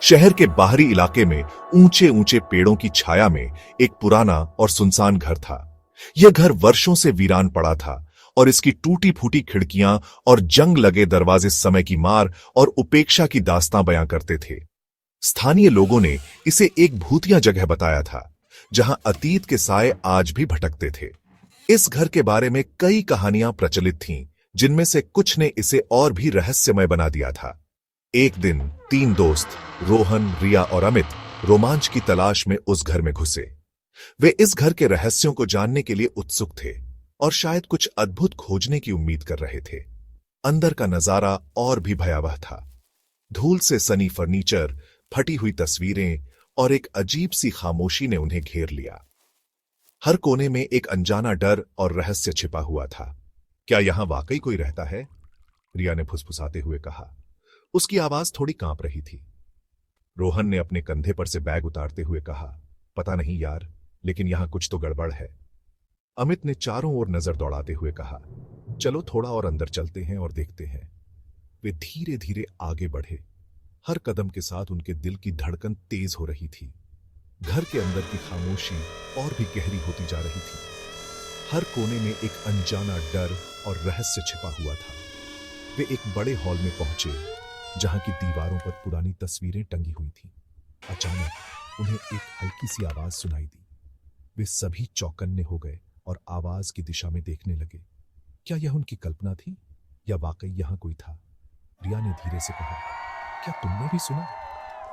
शहर के बाहरी इलाके में ऊंचे ऊंचे पेड़ों की छाया में एक पुराना और सुनसान घर था। यह घर वर्षों से वीरान पड़ा था और इसकी टूटी फूटी खिड़कियां और जंग लगे दरवाजे समय की मार और उपेक्षा की दास्तां बयां करते थे। स्थानीय लोगों ने इसे एक भूतिया जगह बताया था, जहां अतीत के साए आज भी भटकते थे। इस घर के बारे में कई कहानियां प्रचलित थीं, जिनमें से कुछ ने इसे और भी रहस्यमय बना दिया था। एक दिन 3 दोस्त रोहन, रिया और अमित रोमांच की तलाश में उस घर में घुसे। वे इस घर के रहस्यों को जानने के लिए उत्सुक थे और शायद कुछ अद्भुत खोजने की उम्मीद कर रहे थे। अंदर का नजारा और भी भयावह था। धूल से सनी फर्नीचर, फटी हुई तस्वीरें और एक अजीब सी खामोशी ने उन्हें घेर लिया। हर कोने में एक अनजाना डर और रहस्य छिपा हुआ था। क्या यहां वाकई कोई रहता है? रिया ने फुसफुसाते हुए कहा। उसकी आवाज थोड़ी कांप रही थी। रोहन ने अपने कंधे पर से बैग उतारते हुए कहा, पता नहीं यार, लेकिन यहां कुछ तो गड़बड़ है। अमित ने चारों ओर नजर दौड़ाते हुए कहा, चलो थोड़ा और अंदर चलते हैं और देखते हैं। वे धीरे धीरे आगे बढ़े। हर कदम के साथ उनके दिल की धड़कन तेज हो रही थी। घर के अंदर की खामोशी और भी गहरी होती जा रही थी। हर कोने में एक अनजाना डर और रहस्य छिपा हुआ था। वे एक बड़े हॉल में पहुंचे, जहां की दीवारों पर पुरानी तस्वीरें टंगी हुई थीं। अचानक उन्हें एक हल्की सी आवाज सुनाई दी। वे सभी चौकन्ने हो गए और आवाज की दिशा में देखने लगे। क्या यह उनकी कल्पना थी या वाकई यहां कोई था? रिया ने धीरे से कहा, क्या तुमने भी सुना?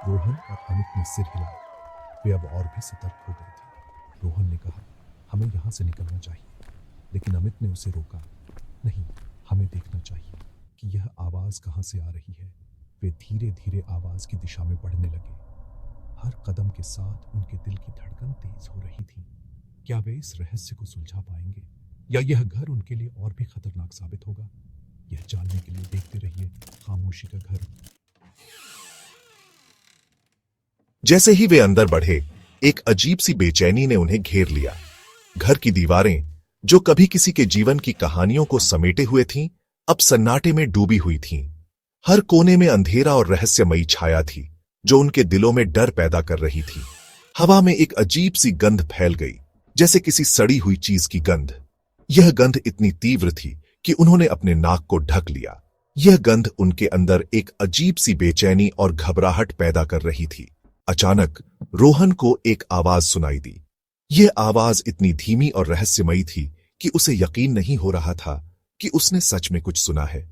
रोहन और अमित ने सिर हिलाया। वे अब और भी सतर्क हो गए थे। रोहन ने कहा, हमें यहां से निकलना चाहिए, लेकिन अमित ने उसे रोका। नहीं, हमें देखना चाहिए कि यह आवाज कहां से आ रही है। वे धीरे धीरे आवाज की दिशा में बढ़ने लगे। हर कदम के साथ उनके दिल की धड़कन तेज हो रही थी। क्या वे इस रहस्य को सुलझा पाएंगे या यह घर उनके लिए और भी खतरनाक साबित होगा? यह जानने के लिए देखते रहिए खामोशी का घर। जैसे ही वे अंदर बढ़े, एक अजीब सी बेचैनी ने उन्हें घेर लिया। घर की दीवारें, जो कभी किसी के जीवन की कहानियों को समेटे हुए थीं, अब सन्नाटे में डूबी हुई थीं। हर कोने में अंधेरा और रहस्यमयी छाया थी, जो उनके दिलों में डर पैदा कर रही थी। हवा में एक अजीब सी गंध फैल गई, जैसे किसी सड़ी हुई चीज की गंध। यह गंध इतनी तीव्र थी कि उन्होंने अपने नाक को ढक लिया। यह गंध उनके अंदर एक अजीब सी बेचैनी और घबराहट पैदा कर रही थी। अचानक रोहन को एक आवाज सुनाई दी। यह आवाज इतनी धीमी और रहस्यमयी थी कि उसे यकीन नहीं हो रहा था कि उसने सच में कुछ सुना है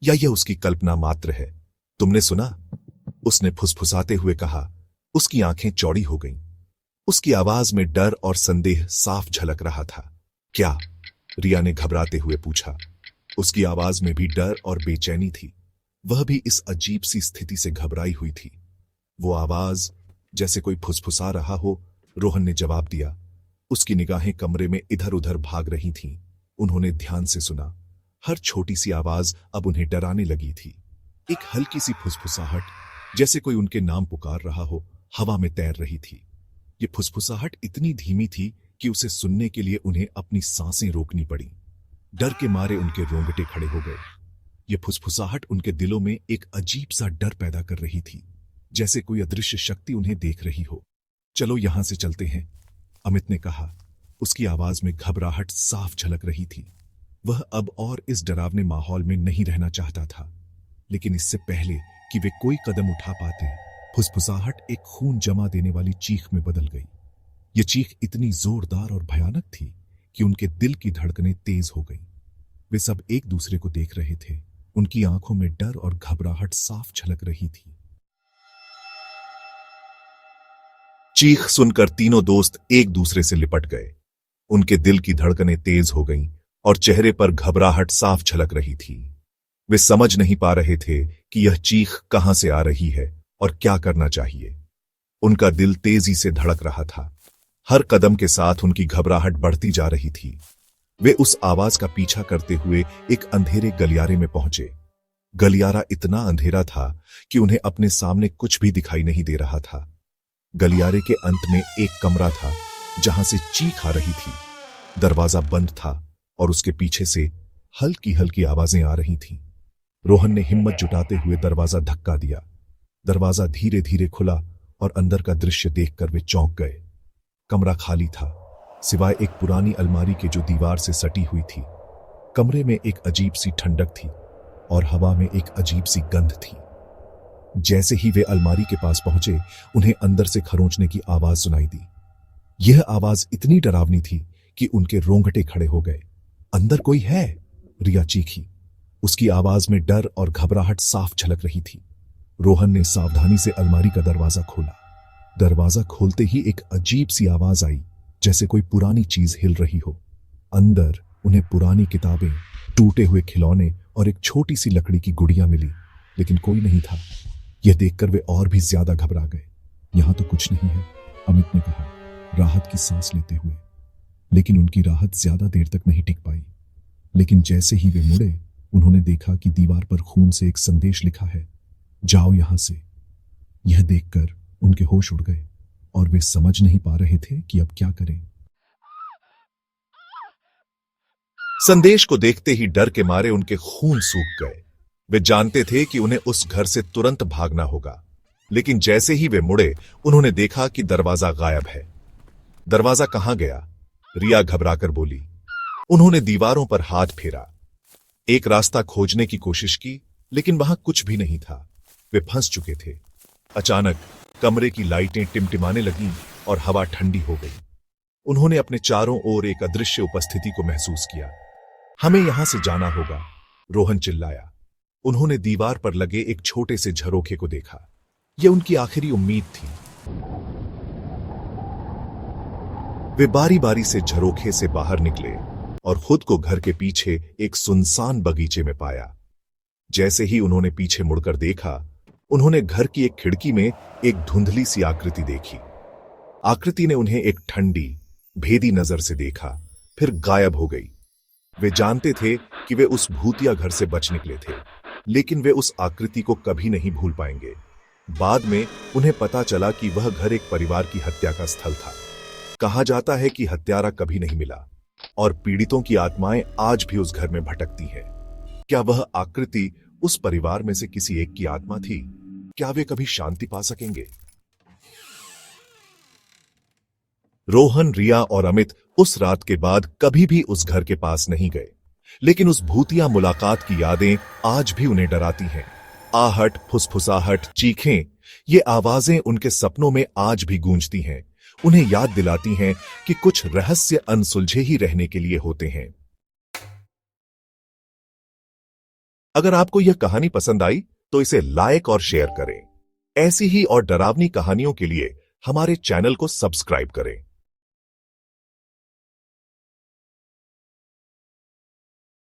या यह उसकी कल्पना मात्र है। तुमने सुना? उसने फुसफुसाते हुए कहा। उसकी आंखें चौड़ी हो गईं। उसकी आवाज में डर और संदेह साफ झलक रहा था। क्या? रिया ने घबराते हुए पूछा। उसकी आवाज में भी डर और बेचैनी थी। वह भी इस अजीब सी स्थिति से घबराई हुई थी। वो आवाज जैसे कोई फुसफुसा रहा हो। रोहन ने जवाब दिया। उसकी निगाहें कमरे में इधर उधर भाग रही थीं। उन्होंने ध्यान से सुना। हर छोटी सी आवाज अब उन्हें डराने लगी थी। एक हल्की सी फुसफुसाहट, जैसे कोई उनके नाम पुकार रहा हो, हवा में तैर रही थी। ये फुसफुसाहट इतनी धीमी थी कि उसे सुनने के लिए उन्हें अपनी सांसें रोकनी पड़ी। डर के मारे उनके रोंगटे खड़े हो गए। ये फुसफुसाहट उनके दिलों में एक अजीब सा डर पैदा कर रही थी, जैसे कोई अदृश्य शक्ति उन्हें देख रही हो। चलो यहां से चलते हैं, अमित ने कहा। उसकी आवाज में घबराहट साफ झलक रही थी। वह अब और इस डरावने माहौल में नहीं रहना चाहता था। लेकिन इससे पहले कि वे कोई कदम उठा पाते, फुसफुसाहट एक खून जमा देने वाली चीख में बदल गई। यह चीख इतनी जोरदार और भयानक थी कि उनके दिल की धड़कनें तेज हो गईं। वे सब एक दूसरे को देख रहे थे। उनकी आंखों में डर और घबराहट साफ झलक रही थी। चीख सुनकर तीनों दोस्त एक दूसरे से लिपट गए। उनके दिल की धड़कनें तेज हो गईं और चेहरे पर घबराहट साफ झलक रही थी। वे समझ नहीं पा रहे थे कि यह चीख कहां से आ रही है और क्या करना चाहिए। उनका दिल तेजी से धड़क रहा था। हर कदम के साथ उनकी घबराहट बढ़ती जा रही थी। वे उस आवाज का पीछा करते हुए एक अंधेरे गलियारे में पहुंचे। गलियारा इतना अंधेरा था कि उन्हें अपने सामने कुछ भी दिखाई नहीं दे रहा था। गलियारे के अंत में एक कमरा था, जहां से चीख आ रही थी। दरवाजा बंद था और उसके पीछे से हल्की हल्की आवाजें आ रही थीं। रोहन ने हिम्मत जुटाते हुए दरवाजा धक्का दिया। दरवाजा धीरे धीरे खुला और अंदर का दृश्य देखकर वे चौंक गए। कमरा खाली था, सिवाय एक पुरानी अलमारी के जो दीवार से सटी हुई थी। कमरे में एक अजीब सी ठंडक थी और हवा में एक अजीब सी गंध थी। जैसे ही वे अलमारी के पास पहुंचे, उन्हें अंदर से खरोंचने की आवाज सुनाई दी। यह आवाज इतनी डरावनी थी कि उनके रोंगटे खड़े हो गए। अंदर कोई है, रिया चीखी। उसकी आवाज में डर और घबराहट साफ झलक रही थी। रोहन ने सावधानी से अलमारी का दरवाजा खोला। दरवाजा खोलते ही एक अजीब सी आवाज आई, जैसे कोई पुरानी चीज हिल रही हो। अंदर उन्हें पुरानी किताबें, टूटे हुए खिलौने और एक छोटी सी लकड़ी की गुड़िया मिली, लेकिन कोई नहीं था। यह देखकर वे और भी ज्यादा घबरा गए। यहां तो कुछ नहीं है, अमित ने कहा, राहत की सांस लेते हुए। लेकिन उनकी राहत ज्यादा देर तक नहीं टिक पाई। लेकिन जैसे ही वे मुड़े, उन्होंने देखा कि दीवार पर खून से एक संदेश लिखा है, जाओ यहां से। यह देखकर उनके होश उड़ गए और वे समझ नहीं पा रहे थे कि अब क्या करें। संदेश को देखते ही डर के मारे उनके खून सूख गए। वे जानते थे कि उन्हें उस घर से तुरंत भागना होगा, लेकिन जैसे ही वे मुड़े, उन्होंने देखा कि दरवाजा गायब है। दरवाजा कहां गया? रिया घबराकर बोली। उन्होंने दीवारों पर हाथ फेरा, एक रास्ता खोजने की कोशिश की, लेकिन वहां कुछ भी नहीं था। वे फंस चुके थे। अचानक कमरे की लाइटें टिमटिमाने लगीं और हवा ठंडी हो गई। उन्होंने अपने चारों ओर एक अदृश्य उपस्थिति को महसूस किया। हमें यहां से जाना होगा, रोहन चिल्लाया। उन्होंने दीवार पर लगे एक छोटे से झरोखे को देखा। यह उनकी आखिरी उम्मीद थी। वे बारी बारी से झरोखे से बाहर निकले और खुद को घर के पीछे एक सुनसान बगीचे में पाया। जैसे ही उन्होंने पीछे मुड़कर देखा, उन्होंने घर की एक खिड़की में एक धुंधली सी आकृति देखी। आकृति ने उन्हें एक ठंडी, भेदी नजर से देखा, फिर गायब हो गई। वे जानते थे कि वे उस भूतिया घर से बच निकले थे, लेकिन वे उस आकृति को कभी नहीं भूल पाएंगे। बाद में उन्हें पता चला कि वह घर एक परिवार की हत्या का स्थल था। कहा जाता है कि हत्यारा कभी नहीं मिला और पीड़ितों की आत्माएं आज भी उस घर में भटकती हैं। क्या वह आकृति उस परिवार में से किसी एक की आत्मा थी? क्या वे कभी शांति पा सकेंगे? रोहन, रिया और अमित उस रात के बाद कभी भी उस घर के पास नहीं गए, लेकिन उस भूतिया मुलाकात की यादें आज भी उन्हें डराती हैं। आहट, फुसफुसाहट, चीखें, ये आवाजें उनके सपनों में आज भी गूंजती हैं। उन्हें याद दिलाती हैं कि कुछ रहस्य अनसुलझे ही रहने के लिए होते हैं। अगर आपको यह कहानी पसंद आई तो इसे लाइक और शेयर करें। ऐसी ही और डरावनी कहानियों के लिए हमारे चैनल को सब्सक्राइब करें।